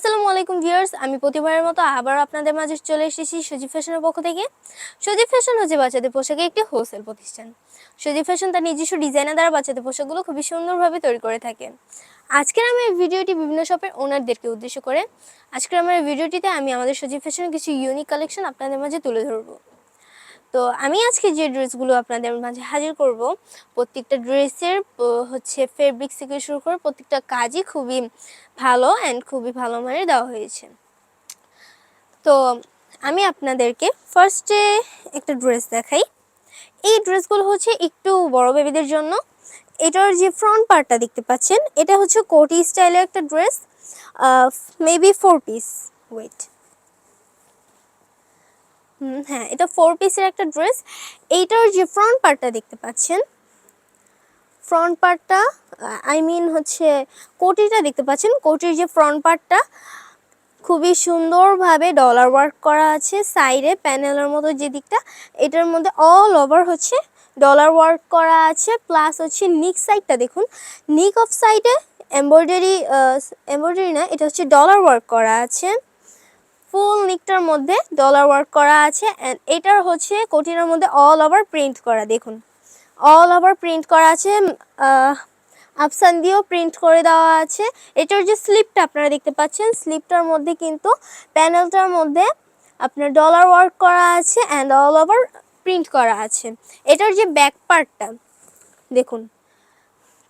আসসালামু আলাইকুম ভিউয়ার্স, আমি প্রতিবারের মতো আবার আপনাদের মাঝে চলে এসেছি সজীব ফ্যাশনের পক্ষ থেকে। সজীব ফ্যাশন হচ্ছে বাচ্চাদের পোশাকের একটি হোলসেল প্রতিষ্ঠান। সজীব ফ্যাশন তার নিজস্ব ডিজাইনার দ্বারা বাচ্চাদের পোশাকগুলো খুবই সুন্দরভাবে তৈরি করে থাকে। আজকের আমার এই ভিডিওটি বিভিন্ন শপের ওনারদেরকে উদ্দেশ্য করে। আজকের আমার এই ভিডিওটিতে আমি আমাদের সজীব ফ্যাশনের কিছু ইউনিক কালেকশন আপনাদের মাঝে তুলে ধরবো। তো আমি আজকে যে ড্রেসগুলো আপনাদের মাঝে হাজির করব, প্রত্যেকটা ড্রেসের হচ্ছে ফেব্রিক থেকে শুরু করে প্রত্যেকটা কাজই খুবই ভালো অ্যান্ড খুবই ভালো মানের দেওয়া হয়েছে। তো আমি আপনাদেরকে ফার্স্টে একটা ড্রেস দেখাই। এই ড্রেসগুলো হচ্ছে একটু বড় বেবিদের জন্য। এটার যে ফ্রন্ট পার্টটা দেখতে পাচ্ছেন, এটা হচ্ছে কোটি স্টাইলের একটা ড্রেস, মেবি 4 পিস। ওয়েট, হ্যাঁ, এটা 4 পিসের একটা ড্রেস। এইটার যে ফ্রন্ট পার্টটা দেখতে পাচ্ছেন, ফ্রন্ট পার্টটা হচ্ছে কোটিটা দেখতে পাচ্ছেন, কোটির যে ফ্রন্ট পার্টটা খুবই সুন্দরভাবে ডলার ওয়ার্ক করা আছে। সাইডে প্যানেলের মতো যে দিকটা, এটার মধ্যে অল ওভার হচ্ছে ডলার ওয়ার্ক করা আছে। প্লাস হচ্ছে নিক সাইডটা দেখুন, নিক অফ সাইডে এমব্রয়ডারি না, এটা হচ্ছে ডলার ওয়ার্ক করা আছে। ফুল নিকটার মধ্যে ডলার ওয়ার্ক করা আছে। অ্যান্ড এটার হচ্ছে কোটিনের মধ্যে অল ওভার প্রিন্ট করা, দেখুন অল ওভার প্রিন্ট করা আছে। আফসান দিয়েও প্রিন্ট করে দেওয়া আছে। এটার যে স্লিপটা আপনারা দেখতে পাচ্ছেন, স্লিপটার মধ্যে কিন্তু প্যানেলটার মধ্যে আপনার ডলার ওয়ার্ক করা আছে অ্যান্ড অল ওভার প্রিন্ট করা আছে। এটার যে ব্যাক পার্টটা দেখুন,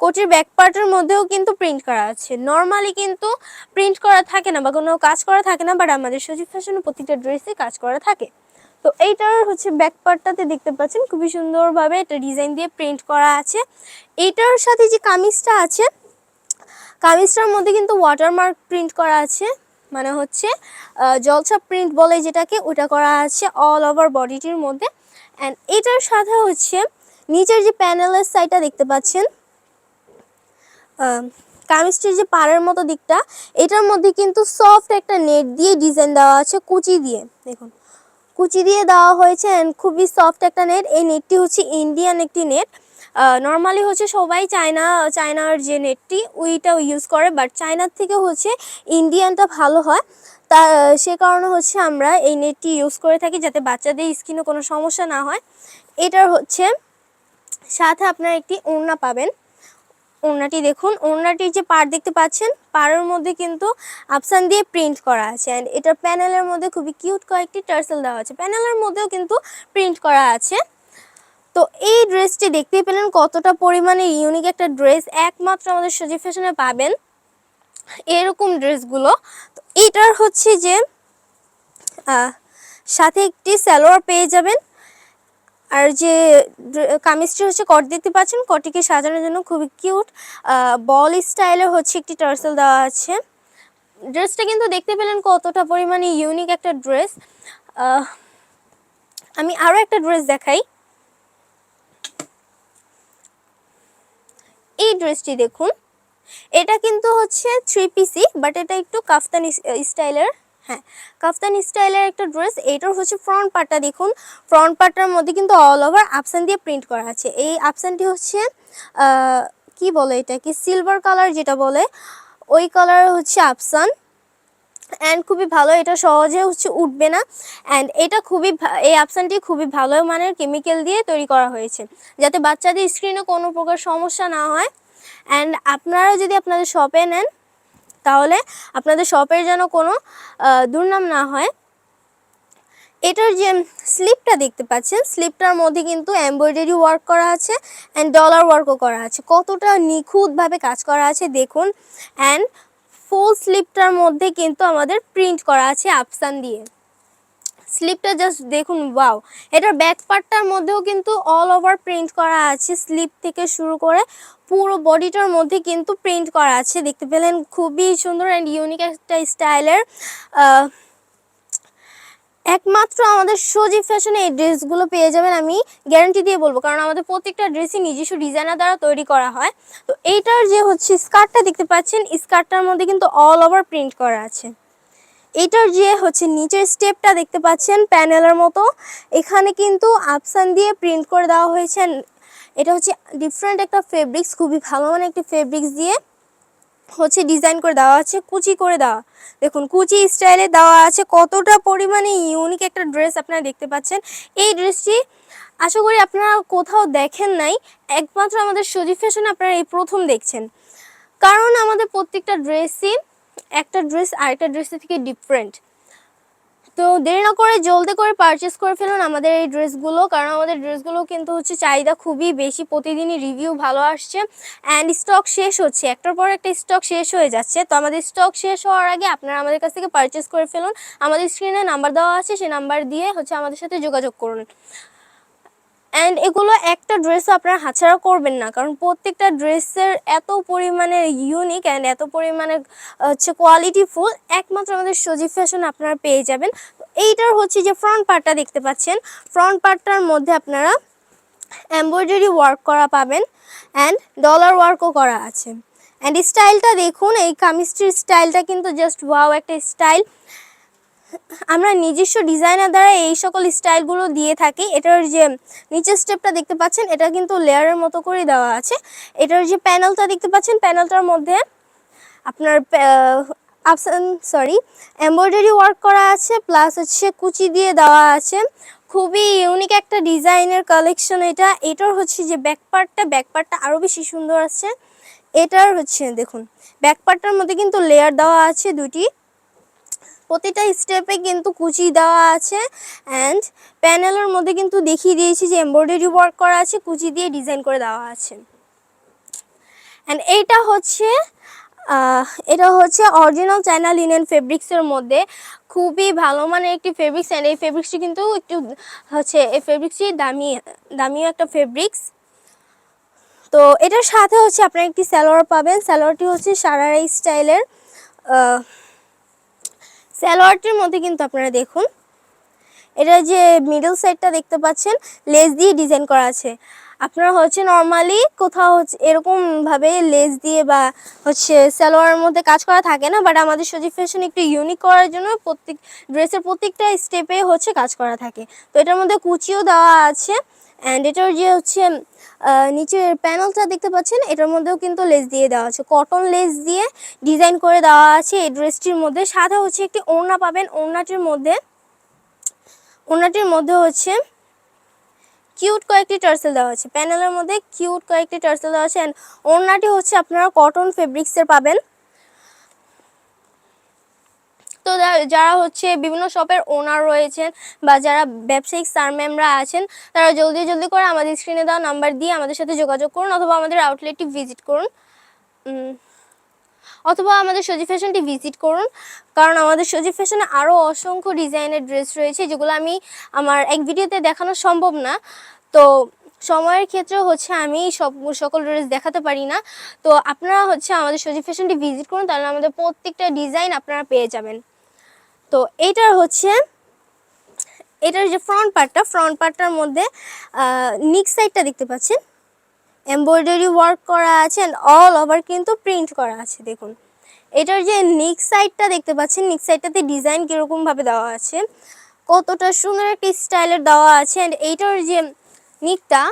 কোটির ব্যাক পার্টের মধ্যেও কিন্তু প্রিন্ট করা আছে। নর্মালি কিন্তু প্রিন্ট করা থাকে না বা কোনো কাজ করা থাকে না, বাট আমাদের সজীব ফ্যাশনে প্রতিটা ড্রেসে কাজ করা থাকে। তো এইটার হচ্ছে ব্যাক পার্টটাতে দেখতে পাচ্ছেন খুবই সুন্দরভাবে এটা ডিজাইন দিয়ে প্রিন্ট করা আছে। এইটার সাথে যে কামিজটা আছে, কামিজটার মধ্যে কিন্তু ওয়াটারমার্ক প্রিন্ট করা আছে, মানে হচ্ছে জলছাপ প্রিন্ট বলে যেটাকে, ওটা করা আছে অল ওভার বডিটির মধ্যে। অ্যান্ড এটার সাথে হচ্ছে নিচের যে প্যানেলের সাইডটা দেখতে পাচ্ছেন, কামিজটির যে পাড়ের মতো দিকটা, এটার মধ্যে কিন্তু সফট একটা নেট দিয়ে ডিজাইন দেওয়া আছে, কুচি দিয়ে, দেখুন কুচি দিয়ে দেওয়া হয়েছে অ্যান্ড খুবই সফট একটা নেট। এই নেটটি হচ্ছে ইন্ডিয়ান একটি নেট। নর্মালি হচ্ছে সবাই চায়নার যে নেটটি ওইটাও ইউজ করে, বাট চায়নার থেকে হচ্ছে ইন্ডিয়ানটা ভালো হয়। তা সে কারণে হচ্ছে আমরা এই নেটটি ইউজ করে থাকি, যাতে বাচ্চাদের স্কিনে কোনো সমস্যা না হয়। এটার হচ্ছে সাথে আপনারা একটি ওড়না পাবেন। ওড়নাটি দেখুন, ওড়নাটির যে পাড় দেখতে পাচ্ছেন, পাড়ের মধ্যে কিন্তু আফসান দিয়ে প্রিন্ট করা আছে। অ্যান্ড এটার প্যানেলের মধ্যে খুবই কিউট কয়েকটি টার্সেল দেওয়া আছে, প্যানেলের মধ্যেও কিন্তু প্রিন্ট করা আছে। তো এই ড্রেসটি দেখতেই পেলেন কতটা পরিমাণে ইউনিক একটা ড্রেস, একমাত্র আমাদের সজীব ফ্যাশনে পাবেন এরকম ড্রেসগুলো। তো এটার হচ্ছে যে সাথে একটি সালোয়ার পেয়ে যাবেন। আর যে কামিজটি হচ্ছে কট দেখতে পাচ্ছেন, কটিকে সাজানোর জন্য খুবই কিউট বল স্টাইলের হচ্ছে একটি টার্সেল দেওয়া আছে। ড্রেসটা কিন্তু দেখতে পেলেন কতটা পরিমাণে ইউনিক একটা ড্রেস। আমি আরও একটা ড্রেস দেখাই। এই ড্রেসটি দেখুন, এটা কিন্তু হচ্ছে 3 পিসি, বাট এটা একটু কাফতানি স্টাইলের। হ্যাঁ, কাফতানি স্টাইলের একটা ড্রেস। এইটার হচ্ছে ফ্রন্ট পার্টটা দেখুন, ফ্রন্ট পার্টটার মধ্যে কিন্তু অল ওভার আফসান দিয়ে প্রিন্ট করা আছে। এই আফসানটি হচ্ছে কি বলে এটাকে, সিলভার কালার যেটা বলে, ওই কালার হচ্ছে আফসান। অ্যান্ড খুবই ভালো, এটা সহজে হচ্ছে উঠবে না। অ্যান্ড এটা এই আফসানটি খুবই ভালো মানের কেমিক্যাল দিয়ে তৈরি করা হয়েছে, যাতে বাচ্চাদের স্কিনে কোনো প্রকার সমস্যা না হয়। অ্যান্ড আপনারা যদি আপনাদের শপে নেন, তাহলে আপনাদের শপের যেন কোনো দুর্নাম না হয়। এটার যে স্লিপটা দেখতে পাচ্ছেন, স্লিপটার মধ্যে কিন্তু এমব্রয়ডারি ওয়ার্ক করা আছে অ্যান্ড ডলার ওয়ার্কও করা আছে, কতটা নিখুঁতভাবে কাজ করা আছে দেখুন। অ্যান্ড ফুল স্লিপটার মধ্যে কিন্তু আমাদের প্রিন্ট করা আছে আফসান দিয়ে। স্লিপটা জাস্ট দেখুন, ওয়াও। এটার ব্যাক পার্টটার মধ্যেও কিন্তু অল ওভার প্রিন্ট করা আছে, স্লিপ থেকে শুরু করে পুরো বডিটার মধ্যে কিন্তু প্রিন্ট করা আছে। দেখতে পেলেন খুবই সুন্দর অ্যান্ড ইউনিক একটা স্টাইলের। একমাত্র আমাদের সজীব ফ্যাশনে এই ড্রেসগুলো পেয়ে যাবেন, আমি গ্যারান্টি দিয়ে বলবো, কারণ আমাদের প্রত্যেকটা ড্রেসই নিজস্ব ডিজাইনার দ্বারা তৈরি করা হয়। তো এইটার যে হচ্ছে স্কার্টটা দেখতে পাচ্ছেন, স্কার্টটার মধ্যে কিন্তু অল ওভার প্রিন্ট করা আছে। এটার যে হচ্ছে নিচের স্টেপটা দেখতে পাচ্ছেন প্যানেলের মতো, এখানে কিন্তু আফসান দিয়ে প্রিন্ট করে দেওয়া হয়েছে। এটা হচ্ছে ডিফারেন্ট একটা ফেব্রিক্স, খুবই ভালো মানের একটি ফেব্রিক্স দিয়ে হচ্ছে ডিজাইন করে দেওয়া আছে, কুচি করে দেওয়া। দেখুন কুচি স্টাইলে দেওয়া আছে, কতটা পরিমাণে ইউনিক একটা ড্রেস আপনারা দেখতে পাচ্ছেন। এই ড্রেসটি আশা করি আপনারা কোথাও দেখেন নাই, একমাত্র আমাদের সজীব ফ্যাশনে আপনারা এই প্রথম দেখছেন। কারণ আমাদের প্রত্যেকটা ড্রেসই একটা ড্রেস আরেকটা ড্রেসের থেকে ডিফারেন্ট। তো দেরি না করে জলদি করে পারচেস করে ফেলুন আমাদের এই ড্রেসগুলো, কারণ আমাদের ড্রেসগুলো কিন্তু হচ্ছে চাহিদা খুবই বেশি, প্রতিদিনই রিভিউ ভালো আসছে অ্যান্ড স্টক শেষ হচ্ছে, একটার পর একটা স্টক শেষ হয়ে যাচ্ছে। তো আমাদের স্টক শেষ হওয়ার আগে আপনারা আমাদের কাছ থেকে পারচেস করে ফেলুন। আমাদের স্ক্রিনে নাম্বার দেওয়া আছে, সেই নাম্বার দিয়ে হচ্ছে আমাদের সাথে যোগাযোগ করুন। অ্যান্ড এগুলো একটা ড্রেসও আপনারা হাতছাড়া করবেন না, কারণ প্রত্যেকটা ড্রেসের এত পরিমাণে ইউনিক অ্যান্ড এত পরিমাণে হচ্ছে কোয়ালিটিফুল একমাত্র আমাদের সজীব ফ্যাশন আপনারা পেয়ে যাবেন। এইটার হচ্ছে যে ফ্রন্ট পার্টটা দেখতে পাচ্ছেন, ফ্রন্ট পার্টটার মধ্যে আপনারা এমব্রয়ডারি ওয়ার্ক করা পাবেন অ্যান্ড ডলার ওয়ার্কও করা আছে। অ্যান্ড স্টাইলটা দেখুন, এই কামিজটির স্টাইলটা কিন্তু জাস্ট ওয়াও একটা স্টাইল। আমরা নিজস্ব ডিজাইনার দ্বারা এই সকল স্টাইলগুলো দিয়ে থাকি। এটার যে নিচের স্টেপটা দেখতে পাচ্ছেন, এটা কিন্তু লেয়ারের মতো করে দেওয়া আছে। এটার যে প্যানেলটা দেখতে পাচ্ছেন, প্যানেলটার মধ্যে আপনার এমব্রয়ডারি ওয়ার্ক করা আছে, প্লাস হচ্ছে কুচি দিয়ে দেওয়া আছে। খুবই ইউনিক একটা ডিজাইনের কালেকশন এটা। এটার হচ্ছে যে ব্যাকপার্টটা আরও বেশি সুন্দর আছে। এটার হচ্ছে দেখুন ব্যাকপার্টটার মধ্যে কিন্তু লেয়ার দেওয়া আছে দুটি, প্রতিটা স্টেপে কিন্তু কুচি দেওয়া আছে অ্যান্ড প্যানেলের মধ্যে কিন্তু দেখিয়ে দিয়েছি যে এমব্রয়ডারি ওয়ার্ক করা আছে, কুচি দিয়ে ডিজাইন করে দেওয়া আছে। অ্যান্ড এটা হচ্ছে অরিজিনাল চায়না লিনেন ফেব্রিক্সের মধ্যে খুবই ভালো মানের একটি ফেব্রিক্স। অ্যান্ড এই ফেব্রিক্সটি কিন্তু একটু হচ্ছে এই ফেব্রিক্সটি দামিও একটা ফেব্রিক্স। তো এটার সাথে হচ্ছে আপনারা একটি সালোয়ার পাবেন, সালোয়ারটি হচ্ছে সারারা স্টাইলের। সালোয়ারটির মধ্যে কিন্তু আপনারা দেখুন এটা যে মিডল সাইডটা দেখতে পাচ্ছেন লেস দিয়ে ডিজাইন করা আছে। আপনারা হচ্ছে নর্মালি কোথাও হচ্ছে এরকমভাবে লেস দিয়ে বা হচ্ছে সালোয়ারের মধ্যে কাজ করা থাকে না, বাট আমাদের সজীব ফ্যাশন একটু ইউনিক করার জন্য প্রত্যেক ড্রেসের প্রত্যেকটা স্টেপে হচ্ছে কাজ করা থাকে। তো এটার মধ্যে কুচিও দেওয়া আছে অ্যান্ড এটার যে হচ্ছে নিচের প্যানেলটা দেখতে পাচ্ছেন, এটার মধ্যেও কিন্তু লেস দিয়ে দেওয়া আছে, কটন লেস দিয়ে ডিজাইন করে দেওয়া আছে এই ড্রেসটির মধ্যে। সাথে হচ্ছে একটি ওড়না পাবেন, ওড়নাটির মধ্যে হচ্ছে কিউট কয়েকটি টার্সেল দেওয়া আছে, প্যানেলের মধ্যে কিউট কয়েকটি টার্সেল দেওয়া আছে। অ্যান্ড ওড়নাটি হচ্ছে আপনারা কটন ফেব্রিক্সের পাবেন। তো যারা হচ্ছে বিভিন্ন শপের ওনার রয়েছেন বা যারা ব্যবসায়িক স্যার ম্যামরা আছেন, তারা জলদি করে আমাদের স্ক্রিনে দেওয়া নাম্বার দিয়ে আমাদের সাথে যোগাযোগ করুন, অথবা আমাদের আউটলেটটি ভিজিট করুন, অথবা আমাদের সজীব ফ্যাশনটি ভিজিট করুন। কারণ আমাদের সজীব ফ্যাশনে আরও অসংখ্য ডিজাইনের ড্রেস রয়েছে, যেগুলো আমি আমার এক ভিডিওতে দেখানো সম্ভব না। তো সময়ের ক্ষেত্রে হচ্ছে আমি সকল ড্রেস দেখাতে পারি না। তো আপনারা হচ্ছে আমাদের সজীব ফ্যাশনটি ভিজিট করুন, তাহলে আমাদের প্রত্যেকটা ডিজাইন আপনারা পেয়ে যাবেন। তো এটার যে ফ্রন্ট পার্টটার মধ্যে নিক সাইডটা দেখতে পাচ্ছেন এমব্রয়ডারি ওয়ার্ক করা আছে অ্যান্ড অল ওভার কিন্তু প্রিন্ট করা আছে। দেখুন এটার যে নিক সাইডটা দেখতে পাচ্ছেন, নিক সাইডটাতে ডিজাইন কীরকমভাবে দেওয়া আছে, কতটা সুন্দর একটা স্টাইলের দেওয়া আছে। অ্যান্ড এইটার যে নিকটা,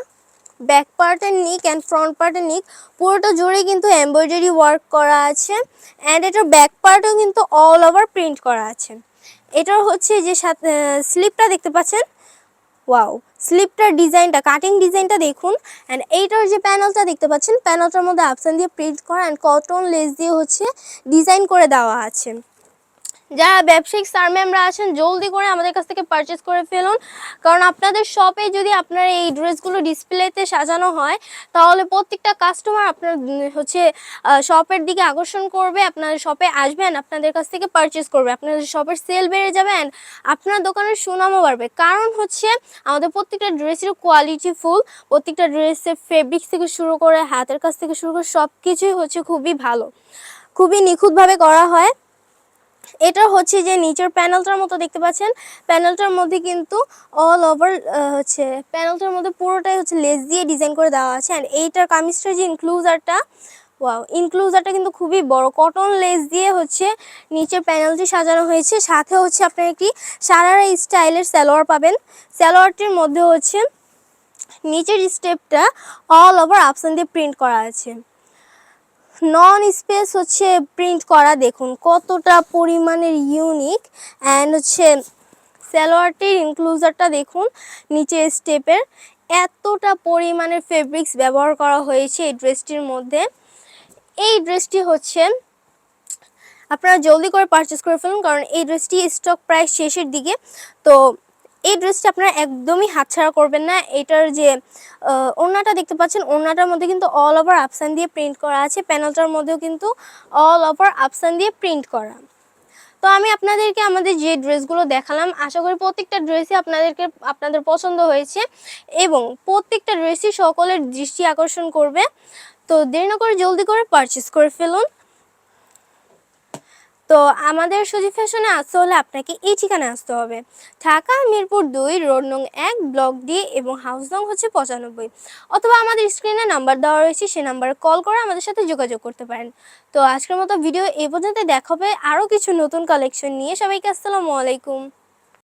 ব্যাক পার্টের নিক অ্যান্ড ফ্রন্ট পার্টের নিক পুরোটা জুড়ে কিন্তু এমব্রয়ডারি ওয়ার্ক করা আছে অ্যান্ড এটার ব্যাক পার্টও কিন্তু অল ওভার প্রিন্ট করা আছে। এটার হচ্ছে যে স্লিপটা দেখতে পাচ্ছেন, ওয়াও স্লিপটার ডিজাইনটা, কাটিং ডিজাইনটা দেখুন। অ্যান্ড এইটার যে প্যানেলটা দেখতে পাচ্ছেন, প্যানেলটার মধ্যে আপসান দিয়ে প্রিন্ট করা অ্যান্ড কটন লেস দিয়ে হচ্ছে ডিজাইন করে দেওয়া আছে। যারা ব্যবসায়িক স্যার ম্যামরা আছেন জলদি করে আমাদের কাছ থেকে পারচেস করে ফেলুন, কারণ আপনাদের শপে যদি আপনার এই ড্রেসগুলো ডিসপ্লেতে সাজানো হয়, তাহলে প্রত্যেকটা কাস্টমার আপনার হচ্ছে শপের দিকে আকর্ষণ করবে, আপনাদের শপে আসবেন, আপনাদের কাছ থেকে পারচেস করবে, আপনাদের শপের সেল বেড়ে যাবে অ্যান্ড আপনার দোকানের সুনামও বাড়বে। কারণ হচ্ছে আমাদের প্রত্যেকটা ড্রেসের কোয়ালিটি ফুল, প্রত্যেকটা ড্রেসের ফেব্রিক্স থেকে শুরু করে হাতের কাছ থেকে শুরু করে সব কিছুই হচ্ছে খুবই ভালো, খুবই নিখুঁতভাবে করা হয়। এটা হচ্ছে যে নিচের প্যানেলটার মতো দেখতে পাচ্ছেন, প্যানেলটার মধ্যে কিন্তু অল ওভার হচ্ছে প্যানেলটার মধ্যে পুরোটাই হচ্ছে লেস দিয়ে ডিজাইন করে দেওয়া আছে। অ্যান্ড এইটার কামিজটার যে ইনক্লুজারটা, ওয়াও ইনক্লুজারটা কিন্তু খুবই বড়, কটন লেস দিয়ে হচ্ছে নিচের প্যানেলটি সাজানো হয়েছে। সাথে হচ্ছে আপনার একটি সারারা স্টাইলের সালোয়ার পাবেন, সালোয়ারটির মধ্যে হচ্ছে নিচের স্টেপটা অল ওভার আপসান দিয়ে প্রিন্ট করা আছে। নন স্পেস হচ্ছে প্রিন্ট করা, দেখুন কতটা পরিমাণের ইউনিক। অ্যান্ড হচ্ছে সালোয়ারটির ইনক্লুজারটা দেখুন, নিচে স্টেপের এতটা পরিমাণের ফেব্রিক্স ব্যবহার করা হয়েছে এই ড্রেসটির মধ্যে। এই ড্রেসটি হচ্ছে আপনারা জলদি করে পারচেস করে ফেলুন, কারণ এই ড্রেসটি স্টক প্রায় শেষের দিকে। তো এই ড্রেসটি আপনারা একদমই হাতছাড়া করবেন না। এটার যে ওড়নাটা দেখতে পাচ্ছেন, ওড়নাটার মধ্যে কিন্তু অল ওভার আফসান দিয়ে প্রিন্ট করা আছে, প্যানেলটার মধ্যেও কিন্তু অল ওভার আফসান দিয়ে প্রিন্ট করা। তো আমি আপনাদেরকে আমাদের যে ড্রেসগুলো দেখালাম, আশা করি প্রত্যেকটা ড্রেসই আপনাদের পছন্দ হয়েছে এবং প্রত্যেকটা ড্রেসই সকলের দৃষ্টি আকর্ষণ করবে। তো দেরি না করে জলদি করে পারচেস করে ফেলুন। তো আমাদের সজি ফ্যাশনে আসতে হলে আপনাকে এই ঠিকানায় আসতে হবে, ঢাকা মিরপুর 2, রোড নং 1, ব্লক ডি এবং হাউস নং হচ্ছে 95, অথবা আমাদের স্ক্রিনে নাম্বার দেওয়া রয়েছে, সেই নাম্বারে কল করে আমাদের সাথে যোগাযোগ করতে পারেন। তো আজকের মতো ভিডিও এই পর্যন্ত, দেখা হবে আরও কিছু নতুন কালেকশন নিয়ে। সবাইকে আসসালামু আলাইকুম।